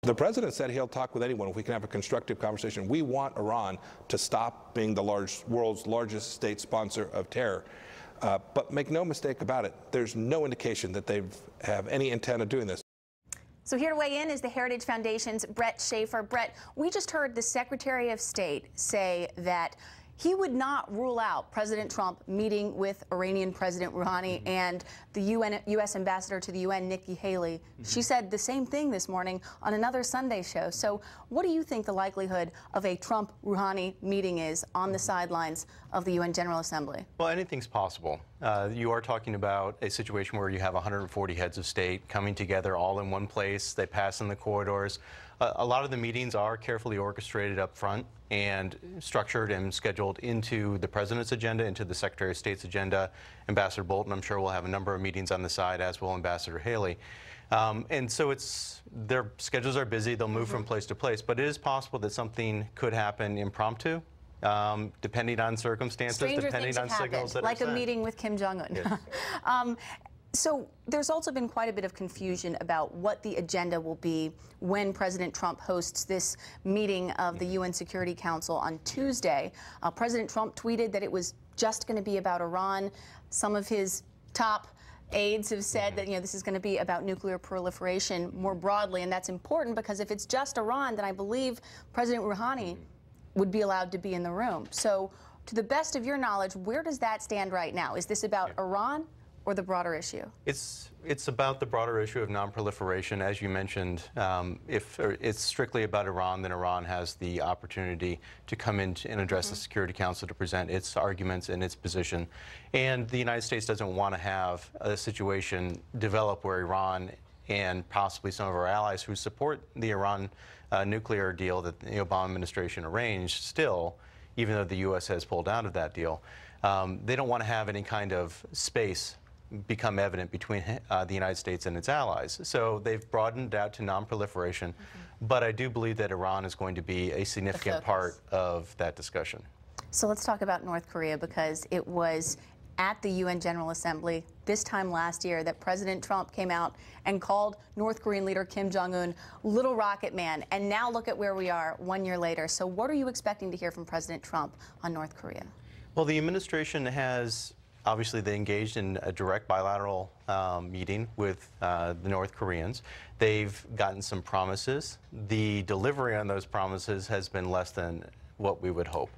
The president said he'll talk with anyone if we can have a constructive conversation. We want Iran to stop being the world's largest state sponsor of terror. But make no mistake about it, there's no indication that they have any intent of doing this. So here to weigh in is the Heritage Foundation's Brett Schaefer. Brett, we just heard the Secretary of State say that he would not rule out President Trump meeting with Iranian President Rouhani and the U.S. Ambassador to the UN, Nikki Haley. She said the same thing this morning on another Sunday show. So what do you think the likelihood of a Trump-Rouhani meeting is on the sidelines of the UN General Assembly? Well, anything's possible. You are talking about a situation where you have 140 heads of state coming together all in one place. They pass in the corridors. A lot of the meetings are carefully orchestrated up front and structured and scheduled into the president's agenda, into the Secretary of State's agenda. Ambassador Bolton, I'm sure, will have a number of meetings on the side, as will Ambassador Haley. And so their schedules are busy. They'll move from place to place. But it is possible that something could happen impromptu, depending on circumstances, depending on signals that are sent. Like a meeting with Kim Jong-un. Yes. So there's also been quite a bit of confusion about what the agenda will be when President Trump hosts this meeting of the UN Security Council on Tuesday. President Trump tweeted that it was just going to be about Iran. Some of his top aides have said that, this is going to be about nuclear proliferation more broadly, and that's important because if it's just Iran, then I believe President Rouhani would be allowed to be in the room. So to the best of your knowledge, where does that stand right now? Is this about Iran or the broader issue? It's about the broader issue of nonproliferation. As you mentioned, if it's strictly about Iran, then Iran has the opportunity to come in and address the Security Council to present its arguments and its position. And the United States doesn't want to have a situation develop where Iran and possibly some of our allies who support the Iran nuclear deal that the Obama administration arranged still, even though the U.S. has pulled out of that deal, they don't want to have any kind of space become evident between the United States and its allies. So they've broadened out to nonproliferation, but I do believe that Iran is going to be a significant part of that discussion. So let's talk about North Korea, because it was at the UN General Assembly this time last year that President Trump came out and called North Korean leader Kim Jong-un Little Rocket Man. And now look at where we are 1 year later. So what are you expecting to hear from President Trump on North Korea? Well, the administration has obviously they engaged in a direct bilateral meeting with the North Koreans. They've gotten some promises. The delivery on those promises has been less than what we would hope.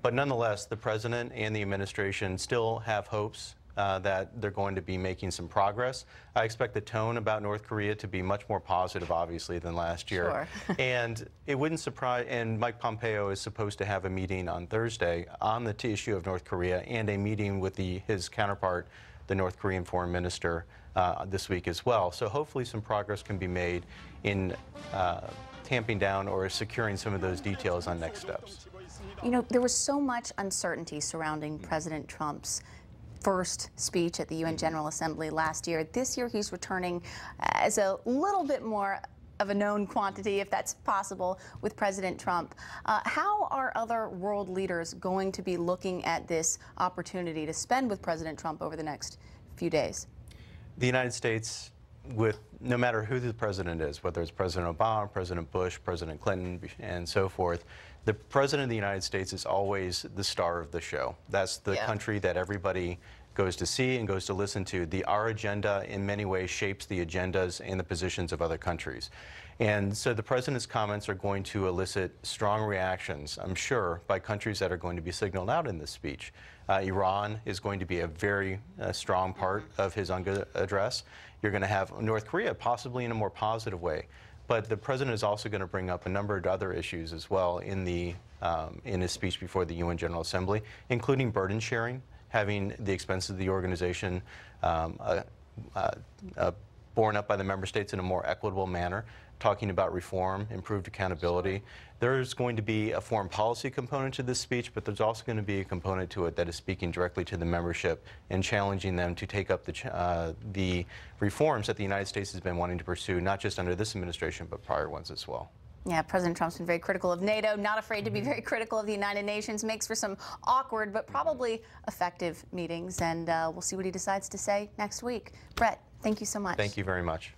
But nonetheless, the president and the administration still have hopes that they're going to be making some progress. I expect the tone about North Korea to be much more positive, obviously, than last year. Sure. And it wouldn't surprise, and Mike Pompeo is supposed to have a meeting on Thursday on the issue of North Korea and a meeting with his counterpart, the North Korean foreign minister, this week as well. So hopefully some progress can be made in tamping down or securing some of those details on next steps. There was so much uncertainty surrounding President Trump's first speech at the UN General Assembly last year. This year he's returning as a little bit more of a known quantity, if that's possible, with President Trump. How are other world leaders going to be looking at this opportunity to spend with President Trump over the next few days? The United States, no matter who the president is, whether it's President Obama, President Bush, President Clinton, and so forth, the president of the United States is always the star of the show. That's the country that everybody goes to see and goes to listen to. Our agenda in many ways shapes the agendas and the positions of other countries. And so the president's comments are going to elicit strong reactions, I'm sure, by countries that are going to be signaled out in this speech. Iran is going to be a very strong part of his address. You're going to have North Korea, possibly in a more positive way. But the president is also going to bring up a number of other issues as well in his speech before the UN General Assembly, including burden sharing, having the expenses of the organization borne up by the member states in a more equitable manner, talking about reform, improved accountability. There's going to be a foreign policy component to this speech, but there's also going to be a component to it that is speaking directly to the membership and challenging them to take up the reforms that the United States has been wanting to pursue, not just under this administration, but prior ones as well. Yeah, President Trump's been very critical of NATO, not afraid to be very critical of the United Nations, makes for some awkward but probably effective meetings, and we'll see what he decides to say next week. Brett, thank you so much. Thank you very much.